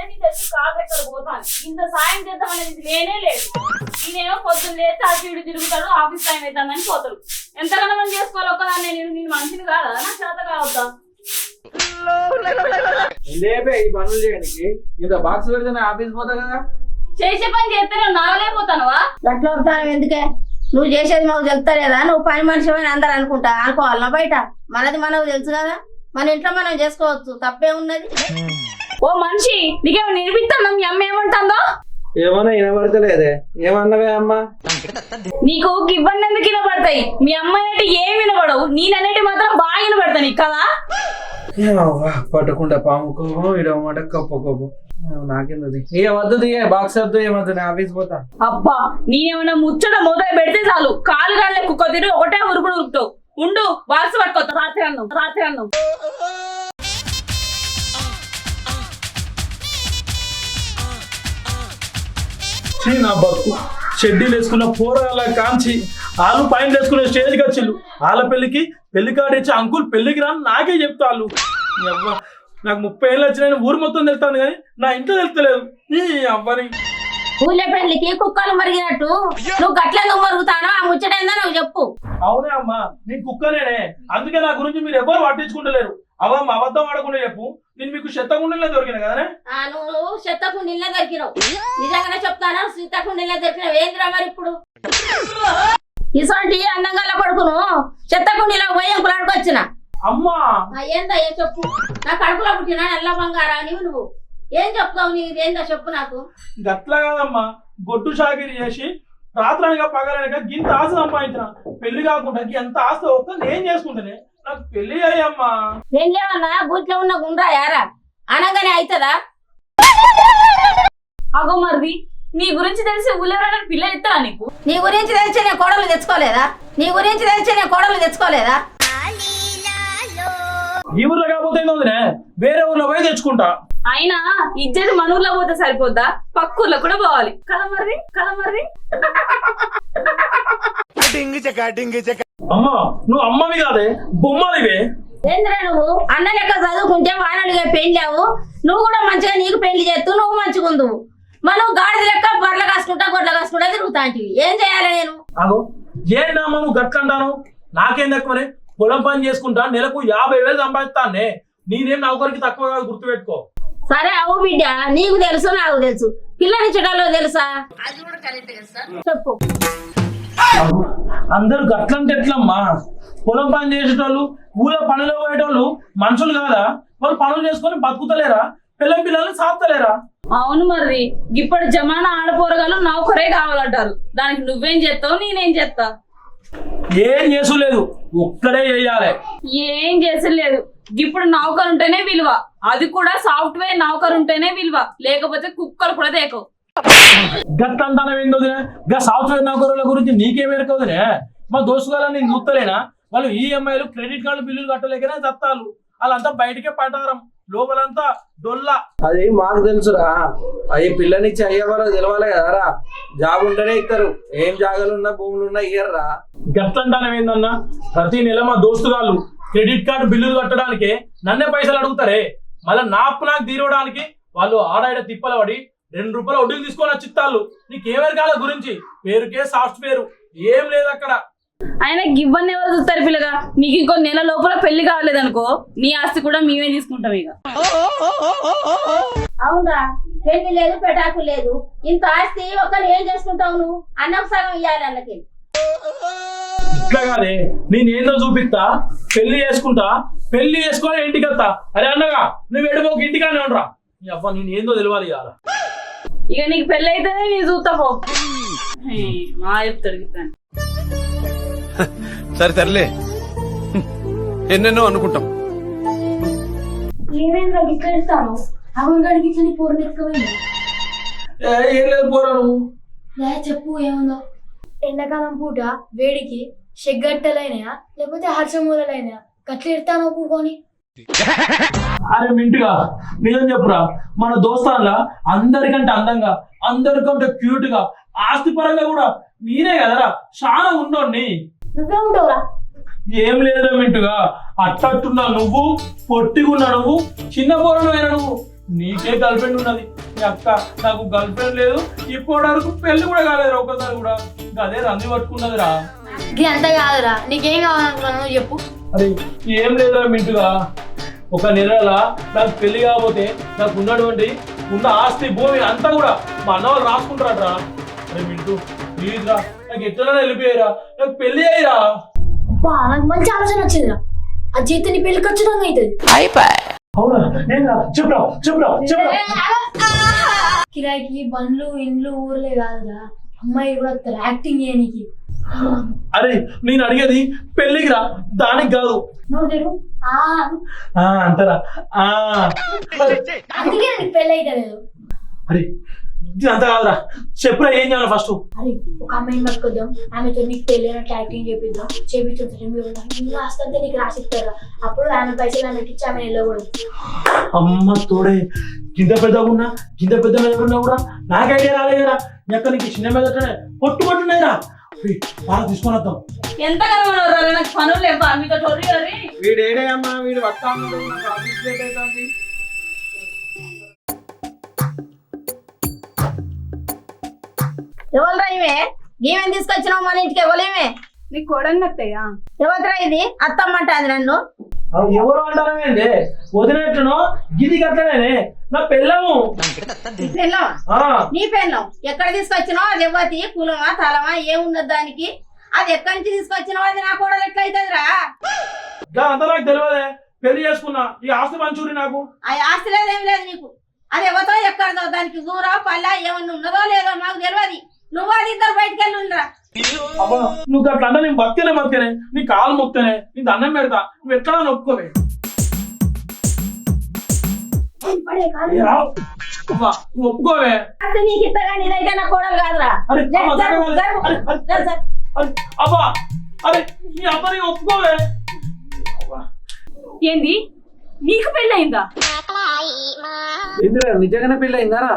చేసి తెచ్చి కాలు ఎక్కడ పోతాను. ఇంత సాయం చేద్దాం అనేది లేనే లేదు. నేనేమో పొద్దున్న లేస్తే అటు ఇటు తిరుగుతాడు, ఆఫీస్ టైం అవుతుందని పోతాడు. ఎంతగానో మనం చేసుకోవాలి ఒక్కదాన్ని. నేను మనిషిని కాదా, నాకు చేత కావద్దా? లేపే ఈ పనులు చేయడానికి ఇంత బాక్స్ పెడితే ఆఫీస్ పోతా కదా. చేసే పని చేస్తే నేను నాగలేకపోతానువా? గట్ల వస్తాను ఎందుకే? నువ్వు చేసేది మాకు తెలుస్తలేదా? నువ్వు పని మనిషి అని అందరు అనుకోవాలన్నా బయట మనది మనకు తెలుసు కదా. మన ఇంట్లో మనం చేసుకోవచ్చు, తప్పే ఉన్నది. ఓ మనిషి, నీకేమో నిరూపిస్తాను. మీ అమ్మ ఏమంటుందో? ఏమన్నా వినబడతలేదే. ఏమన్నవే అమ్మ? నీకు ఇబ్బంది ఎందుకు వినబడతాయి? మీ అమ్మాయి అంటే ఏం వినబడవు, నేననేటి మాత్రం బాగా వినబడతా నీకు కదా. పట్టకుండా పాము కోపం, ఇడమాట కప్పు కోపం. నాకేంది ఇక వద్దు, బాక్స్ వద్దు, ఏమద్దు, నేను ఆఫీస్ పోతా. అబ్బా, నేనేమన్నా ముచ్చట మొదలు పెడితే చాలు కాలు కాళ్ళ కుక్క తిరిగి ఒకటే ఉరుకుడు ఉరుకుతావు. ఉండు, బాక్స్ పట్టుకోతా. రాత్రి అన్నం నా బతుకు షెడ్యూల్ వేసుకున్న పోరాల కాంచి వాళ్ళు పైన వేసుకునే స్టేజ్కి వచ్చిళ్ళు. వాళ్ళ పెళ్లి కార్డు ఇచ్చి అంకుల్ పెళ్లికి రాని నాకే చెప్తాళ్ళు. నాకు 30 ఏళ్ళు వచ్చిన ఊరు మొత్తం తెలుస్తాను కానీ నా ఇంట్లో తెలుస్తలేదు. ఈ అవ్వని ఊళ్ళో పెళ్లికి కుక్కలు మరిగినట్టు నువ్వు గట్లెందుకు మరుగుతానో ఆ ముచ్చటైందా నువ్వు చెప్పు. అవునే అమ్మా, నీ కుక్కనేనే. అందుకే నా గురించి మీరు ఎవరు పట్టించుకుంటలేరు. అవ్వమ్మ, అబద్ధం ఆడకుండా చెప్పు. నేను మీకు చెత్తకుండలే దొరికిన కదనే. నువ్వు చెత్తకుండీలే దొరికినావు. నిజంగానే చెప్తాను, చెత్తకుండీలే దొరికినావు. ఏంద్రా మరి ఇప్పుడు ఇసోంటి అందంగా పడుకును చెత్తకుండీలో పోయి ఎంకులాడుకొచ్చిన. అమ్మా ఏందయ్యా చెప్పు. నా కడుపులో పుట్టినా నల్ల బంగారా నువ్వు ఏం చెప్తావు? నీది ఏందో చెప్పు నాకు. గట్లా కాదమ్మా, గొడ్డు షాకిరి చేసి రాత్రనగా పగలనగా గింత ఆశ సంపాదించిన. పెళ్లి కాకుండా ఎంత ఆశ వస్తా నేను చేసుకుంటానే. నాకు పెళ్లి అయ్యమ్మా. రెండేమన్నా బూట్లో ఉన్న గుండ్రా యారా అనగానే అవుతుందా? అగో మరిది, నీ గురించి తెలిసి ఊళ్ళెవరైనా పిల్లలు ఇస్తారా నీకు? నీ గురించి తెలిసి నేను కోడలు తెచ్చుకోలేదా? ఈ ఊర్లో కాకపోతే వదిలే, వేరే ఊర్లో పోయి తెచ్చుకుంటా. అయినా ఇజ్జత్ మన ఊర్లో పోతే సరిపోద్దా? పక్క ఊర్లో కూడా పోవాలి కదా మరిది. అమ్మా, నువ్వు అమ్మవి కాదే, బొమ్మలివే. ఏంద్రా నువ్వు అన్న లెక్క చదువుకుంటే వానలుగా పెళ్ళావు. నువ్వు కూడా మంచిగా నీకు పెళ్లి చేస్తూ నువ్వు మంచిగుందువు. మనం గాడిద లెక్క బర్రెలు కాసుకుంటా గొడ్ల కాసుకుంటా తిరుగుతా అంటివి. ఏం చేయాలి నేను? అగో ఏంటమ్మా నువ్వు గట్లంటాను? నాకేం తక్కువనే? పొలం పని చేసుకుంటా నెలకు 50,000 సంపాదిస్తానే. నేనేం నౌకరికి తక్కువ గుర్తుపెట్టుకో. సరే అవు బిడ్డ, నీకు తెలుసు నాకు తెలుసు. పిల్లనిచ్చడాలో తెలుసా చెప్పు. అందరు గట్లంటే ఎట్లమ్మా? పొలం పని చేసేటోళ్ళు, ఊళ్ళో పనులు పోయేటోళ్ళు మనుషులు కాదా? వాళ్ళు పనులు చేసుకొని బతుకుతలేరా? పిల్లల్ని సాపుతలేరా? అవును మరి, ఇప్పుడు జమానా ఆడపోరగాలు నౌకరే కావాలంటారు. దానికి నువ్వేం చేస్తావు, నేనేం చేస్తా? ఏం చేసులేదు, ఒక్కడే చెయ్యాలి. ఏం చేసలేదు. ఇప్పుడు నౌకరు ఉంటేనే విలువ, అది కూడా సాఫ్ట్వేర్ నౌకరు ఉంటేనే విలువ, లేకపోతే కుక్కలు కూడా దేకవు. గట్లంటానం ఏందోదినే? గా సాఫ్ట్వేర్ నౌకరుల గురించి నీకేమేరకవుదినే? మా దోస్తుగాలని నేను చూస్తలేనా? వాళ్ళు ఈఎంఐలు క్రెడిట్ కార్డు బిల్లులు కట్టలేకనే చత్తాలు. వాళ్ళంతా బయటకే పటారం, లోపలంతా డొల్లా. అది మాకు తెలుసురా. అవి పిల్లనిచ్చి అయ్యే వాళ్ళకి తెలవాలి కదరా. జాబ్ ఉంటేనే ఇస్తారు. ఏం జాగాలున్నా భూములున్నా ఇయ్యర్రా. గట్లంటానం ఏందన్నా? ప్రతి నెల మా దోస్తుగాళ్ళు క్రెడిట్ కార్డు బిల్లులు కట్టడానికి నన్నే పైసలు అడుగుతారే. మళ్ళీ నా అప్పు నాకు తీరవడానికి వాళ్ళు ఆడాడ తిప్పల పడి 2 రూపాయలు వడ్డీకి తీసుకొని వచ్చిత్తాళ్ళు. నీకేమేరకాల గురించి? పేరుకే సాఫ్ట్వేర్, ఏం లేదు అక్కడ. ఆయన గివ్వన్ని ఎవరు చూస్తారు పిల్లగా? నీకు ఇంకో నెల లోపల పెళ్లి కావలేదనుకో, నీ ఆస్తి కూడా మేమే తీసుకుంటాం. ఇక అవునరా, పెళ్లి లేదు పెటాకు లేదు. ఇంత ఆస్తి ఒక్కరు ఏం చేసుకుంటావు నువ్వు? అన్నం సగం ఇయ్యాలి అన్నకి. ఇట్లా కాదే, నేనేందో చూపిస్తా. పెళ్లి చేసుకుంటా, పెళ్లి చేసుకొని ఇంటికి వస్తా. అరే అన్నగా నువ్వు ఎడిపోక ఇంటికానే ఉండరా. అవ్వ నేను ఏందో తెలియాలి ఇవాళ. ఇక నీకు పెళ్లి అయితేనే నేను చూస్తా పో. మా చెప్తాడు సరేలే, ఎన్నెన్నో అనుకుంటాం. ఏమేంద్రా గిట్ల ఇస్తాను? అవును గడికి ఇట్లా నీ పూర్ణ ఎక్కువైంది. ఏం లేదు పోరా నువ్వు. చెప్పు ఏముందో. ఎండాకాలం పూట వేడికి షెగ్గట్టలైనయా లేకపోతే హర్షమూలలైనయా? గట్ల ఇడతాను ఒప్పుకొని. అరే మింటుగా నిజం చెప్పురా, మన దోస్తాన్లా అందరికంటే అందంగా, అందరికంటే క్యూట్ గా, ఆస్తి పరంగా కూడా నేనే కదరా చాలా ఉన్నోడిని. నువ్వే ఉంటావురా. ఏం లేదురా మింటుగా, అట్టట్టున్నా నువ్వు, పొట్టిగున్నా నువ్వు, చిన్న పోరనైనా నువ్వు. నీకే గర్ల్ ఫ్రెండ్ ఉన్నది మీ అక్క, నాకు గర్ల్ ఫ్రెండ్ లేదు, ఇప్పటి వరకు పెళ్లి కూడా కాలేదు ఒక్కసారి కూడా. అదే రంది పట్టుకున్నదిరా. ఇది అంత కాదురా, నీకేం కావాలనుకున్నావు చెప్పు. అరే ఏం లేదురా మింటుగా, ఒక నెలలా నాకు పెళ్లి కాకపోతే నాకు ఉన్నటువంటి ఉన్న ఆస్తి భూమి అంతా కూడా మా అన్న వాళ్ళు రాసుకుంటారట్రా. అరే మింటూ ప్లీజ్ రా, నాకు ఎట్లా వెళ్ళిపోయారా, నాకు పెళ్లి అయ్యిరా. అబ్బా నాకు మంచి ఆలోచన వచ్చిందిరా, అది చేస్తే నీ పెళ్లి ఖచ్చితంగా అవుతుంది. అవునా, ఏంరా చెప్పురా చెప్పురా చెప్పురా. కిరాయికి బండ్లు ఇండ్లు ఊర్లే కాదురా, అమ్మాయి కూడా వస్తారు యాక్టింగ్ చేయడానికి. అరే నేను అడిగేది పెళ్లికి రా, దానికి కాదు. నువ్వు తెలు అంటారా? అందుకే నీకు పెళ్లి అయితే లేదు. అరే ఇది అంత కాదురా, చెప్పురా ఏం చేయాలి ఫస్ట్. అరే ఒక అమ్మాయిని పట్టుకొద్దాం, ఆమెతో నీకు పెళ్ళైనట్టు యాక్టింగ్ చేపించుకుంటే ఇంకా వస్తుంటే నీకు రాసిస్తారా, అప్పుడు ఆమె పైసలు ఆమెకి ఇచ్చి ఆమె వెళ్ళకూడదు. అమ్మ తోడే, కింద పెద్దగా ఉన్నా కింద పెద్ద మీద ఉన్నా కూడా నాకు ఐడియా రాలేదురా. ఎక్క నీకు చిన్న మీద పొట్టు పట్టున్నాయిరా, బాగా తీసుకొని వద్దాం. ఎంత కనబడరు నాకు పనులు లేవా మీతో చొర్రి చొర్రి. వీడు ఏడే అమ్మా, వీడు వస్తా ఉన్నాడు, నాకు ఆఫీస్ లేట్ అవుతుంది. ఎవరురా ఇవే? ఏమేమి తీసుకొచ్చినావు మన ఇంటికి? ఎవలేమే? నీకు కోడలు అత్తయ్యా? ఎవరురా ఇది? అత్తమ్మంటాది నన్ను. ఎవరు అంటారేంటి, వదిలేట్టును గిది కట్టలేనే నా పెళ్ళము. నీ పెళ్ళం? నీ పెళ్ళం ఎక్కడ తీసుకొచ్చినావు? అది ఇవ్వతి కులమా తలమా ఏమున్నది దానికి? అది ఎక్కడి నుంచి తీసుకొచ్చినావు? అది నా కోడలు ఎట్లా అవుతుందిరా? అంతా నాకు తెలియదే, పెళ్లి చేసుకున్నా, ఈ ఆస్తి మంచూరి నాకు. ఆ ఆస్తి లేదేం లేదు నీకు. అది ఎవతో ఎక్కడదో, దానికి ఊరా పల్లా ఏమన్నా ఉన్నదో లేదో మాకు తెలియదు. నువ్వు అది ఇద్దరు బయటకు వెళ్ళి ఉండరా. అబ్బా నువ్వు అట్లా అంటే నేను బతికేనే నీ కాలు మొక్తేనే, నీ దండం పెడతా, నువ్వు ఎట్లా నొప్పుకోవే. నువ్వు ఒప్పుకోవే. అది నీకు ఇత్తగా నీదైతే నా కోడలు కాదురా. అరే అబ్బా, అరే నీ అబ్బాయి ఒప్పుకోవే. ఏంది నీకు పెళ్ళయిందా? ఏందిరా నిజంగానే పెళ్ళి అయిందారా?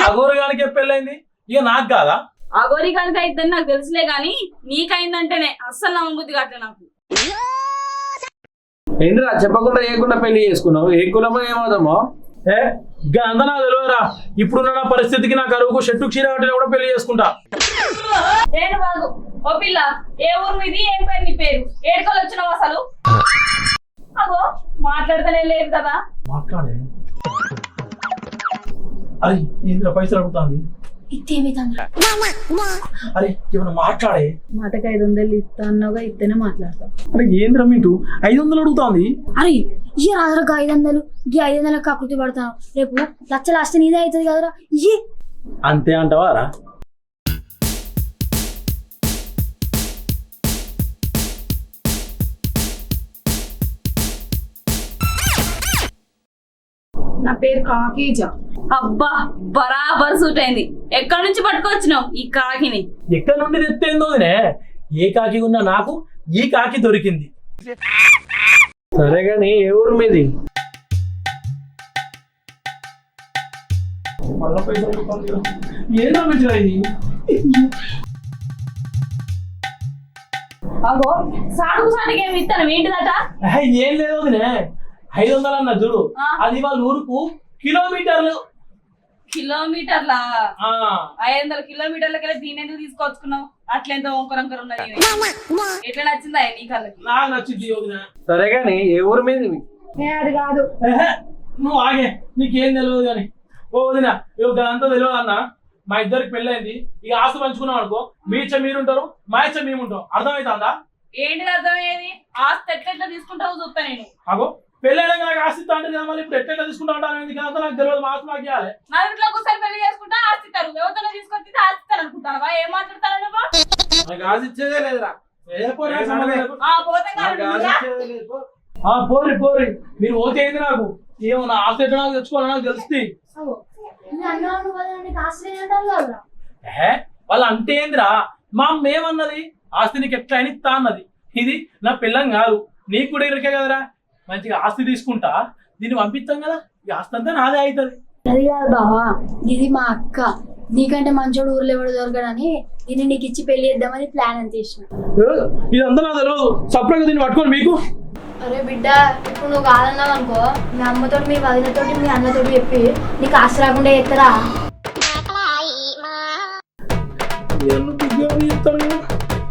అఘోరగానికి పెళ్ళైంది, ఇక నాకు కాదా? అగోరి కనుక అయిద్దని నాకు తెలుసులే గాని నీకైందంటేనే అస్సలు నమ్మబుద్ధి కావట్లే నాకు. ఏందిరా చెప్పకుండా ఏకుండా పెళ్లి చేసుకున్నావు? ఏ కులమో ఏమవుతామో? అంతా నాకు తెలియదురా. ఇప్పుడున్న నా పరిస్థితికి నా కరువుకు షెట్టు క్షీర కట్టిన కూడా పెళ్లి చేసుకుంటా. నేను బాగు. ఓ పిల్ల, ఏ ఊరు మీది, ఏం పేరు నీ పేరు, ఏడుకోలు వచ్చినావు అసలు? అగో మాట్లాడతానే లేదు కదా. మాట్లాడే అరే ఏంద్ర పైసలు అడుగుతాంది. అరే ఏమన్నా మాట్లాడే. మాటకి 500 ఇస్తా అన్నావుగా, ఇస్తేనే మాట్లాడతా. అరే ఏంద్ర మీటు 500 అడుగుతాంది. అరే ఈ రాజులకు 500, ఈ 500 కాకృతి పడతాను, రేపు లక్షలు వస్తే నీదే అవుతుంది కదరా. ఇయ్యి అంతే అంటావారా? నా పేరు కాకీజా. అబ్బా బరాబర్ సూట్ అయింది. ఎక్కడి నుంచి పట్టుకొచ్చినావు ఈ కాకిని? ఎక్కడి నుండి తెత్తేందోనే, ఏ కాకి ఉన్నా నాకు ఈ కాకి దొరికింది. సరే గాని ఏ ఊరు మీది? ఏదో ఇది అగో సాటుకు సాటుకి ఏమి ఇస్తాను ఏంటిదట? ఏం లేదు వదినే, 500 అన్న చూడు, అది వాళ్ళ ఊరుకు కిలోమీటర్లు. కిలోమీటర్లా? 500 కిలోమీటర్లకెళ్ళి దీని ఎందుకు తీసుకొచ్చుకున్నావు? అట్లెంత వంకరంకర ఉన్నది. ఎట్లా నచ్చిందా నీ కళ్ళకి? నాకు నచ్చింది వదిన. సరే గాని ఏ ఊరు మీది? అది కాదు. నువ్వు ఆగే, నీకేం తెలియదు కానీ. ఓ వదిన అంతా తెలియదు అన్న, మా ఇద్దరికి పెళ్ళైంది, ఇక ఆస్తి పంచుకున్నాం అనుకో, మీ ఇచ్చ మీరుంటారు, మా ఇచ్చ మేముంటాం. అర్థమవుతుందా? ఏంటిది అర్థమయ్యేది? ఆస్తి ఎట్లెట్లా తీసుకుంటావు చూస్తా నేను. అగో పెళ్ళైనా నాకు ఆస్తి ఇస్తా అంటే మళ్ళీ ఇప్పుడు ఎట్లా తీసుకుంటా ఉంటాను కదా, నాకు తెలియదు. మా ఆస్తి మాకు ఇవ్వాలి. నా ఇంట్లో ఒకసారి పెళ్లి చేసుకుంటా ఆస్తి ఇస్తారు, ఎవరితో తీసుకొచ్చి ఆస్తి ఇస్తారు అనుకుంటావా? ఏం మాట్లాడతాను నువ్వు? నాకు ఆశ ఇచ్చేదే లేదురా. పోతే పోరి పోరి మీరు పోతే ఏంది నాకు ఏమో, నా ఆస్తి ఎట్లా నాకు తెచ్చుకోవాలని నాకు తెలుస్తుంది. వాళ్ళు అంటే ఏందిరా, మా అమ్మ ఏమన్నది, ఆస్తి నీకు ఎట్లా అని ఇస్తా అన్నది. ఇది నా పిల్లం కాదు, నీకు కూడా ఇరికే కదరా. మంచిగా ఆస్తి తీసుకుంటా, దీన్ని పంపిస్తాం కదా, ఈ ఆస్తి అంతా నాదే అవుతుంది. అది కాదు బావా, ఇది మా అక్క, నీకంటే మంచోడు ఊర్లో ఎవడు దొరకడని దీన్ని నీకు ఇచ్చి పెళ్లి చేద్దామని ప్లాన్ అని చేసిన. ఇదంతా నాకు తెలియదు, సపరేట్గా దీన్ని పట్టుకోండి. మీకు అరే బిడ్డ ఇప్పుడు నువ్వు కాదన్నావు అనుకో మీ అమ్మతోటి మీ వదినతోటి మీ అన్నతోటి చెప్పి నీకు ఆస్తి రాకుండా ఎత్తరా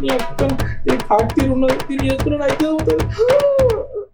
నీ అక్క కాకి తీరు ఉన్నది తిని చేస్తున్నాడు అయితే అవుతుంది